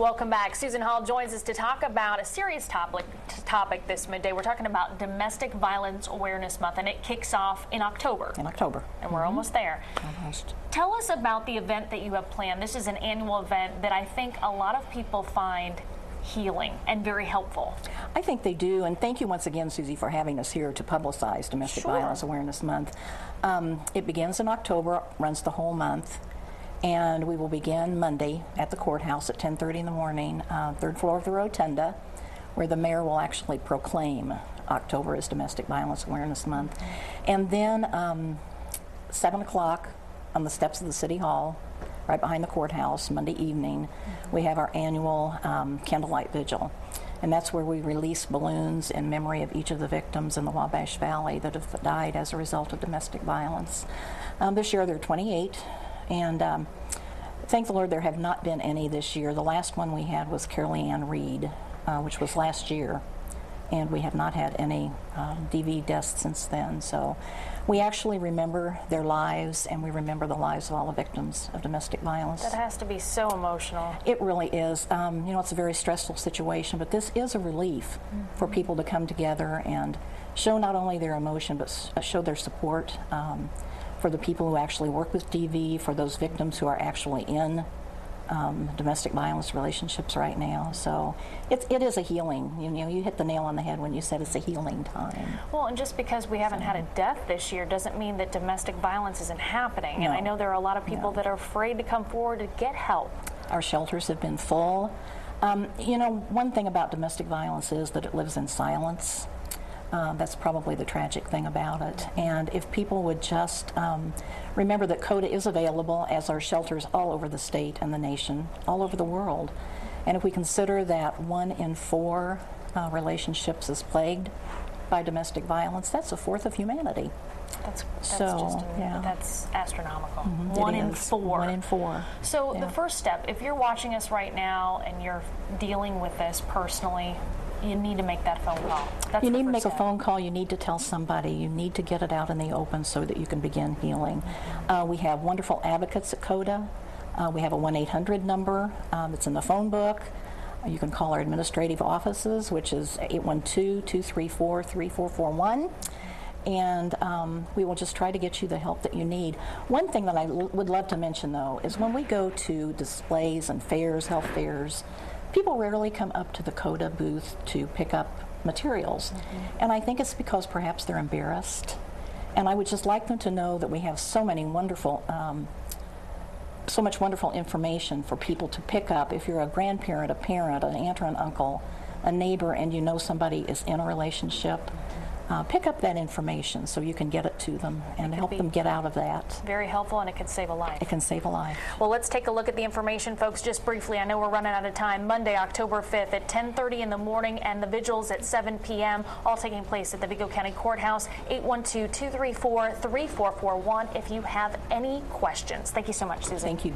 Welcome back. Susan Hall joins us to talk about a serious topic this midday. We're talking about Domestic Violence Awareness Month, and it kicks off in October. And we're almost there. Tell us about the event that you have planned. This is an annual event that I think a lot of people find healing and very helpful. I think they do, and thank you once again, Susie, for having us here to publicize Domestic Violence Awareness Month. It begins in October, runs the whole month. And we will begin Monday at the courthouse at 10:30 in the morning, third floor of the Rotunda, where the mayor will actually proclaim October as Domestic Violence Awareness Month. And then 7 o'clock on the steps of the City Hall, right behind the courthouse, Monday evening, we have our annual candlelight vigil. And that's where we release balloons in memory of each of the victims in the Wabash Valley that have died as a result of domestic violence. This year there are 28. And thank the Lord there have not been any this year. The last one we had was Carol Ann Reed, which was last year. And we have not had any DV deaths since then. So we actually remember their lives, and we remember the lives of all the victims of domestic violence. That has to be so emotional. It really is. You know, it's a very stressful situation, but this is a relief for people to come together and show not only their emotion, but show their support for the people who actually work with DV, for those victims who are actually in domestic violence relationships right now. So it is a healing. You know, you hit the nail on the head when you said it's a healing time. Well, and just because we haven't had a death this year doesn't mean that domestic violence isn't happening. No. And I know there are a lot of people that are afraid to come forward to get help. Our shelters have been full. You know, one thing about domestic violence is that it lives in silence. That's probably the tragic thing about it. And if people would just remember that CODA is available, as are shelters all over the state and the nation, all over the world. And if we consider that 1 in 4 relationships is plagued by domestic violence, that's a fourth of humanity. That's astronomical. 1 in 4. 1 in 4. So the first step, if you're watching us right now and you're dealing with this personally, you need to make that phone call. You need to make a phone call. You need to tell somebody. You need to get it out in the open so that you can begin healing. We have wonderful advocates at CODA. We have a 1-800 number that's in the phone book. You can call our administrative offices, which is 812-234-3441. And we will just try to get you the help that you need. One thing that I would love to mention, though, is when we go to displays and fairs, health fairs, people rarely come up to the CODA booth to pick up materials. And I think it's because perhaps they're embarrassed. And I would just like them to know that we have so much wonderful information for people to pick up. If you're a grandparent, a parent, an aunt or an uncle, a neighbor, and you know somebody is in a relationship, pick up that information so you can get it to them and help them get out of that. Very helpful, and it could save a life. It can save a life. Well, let's take a look at the information, folks, just briefly. I know we're running out of time. Monday, October 5th at 10:30 in the morning, and the vigils at 7 p.m., all taking place at the Vigo County Courthouse. 812-234-3441 if you have any questions. Thank you so much, Susan. Thank you.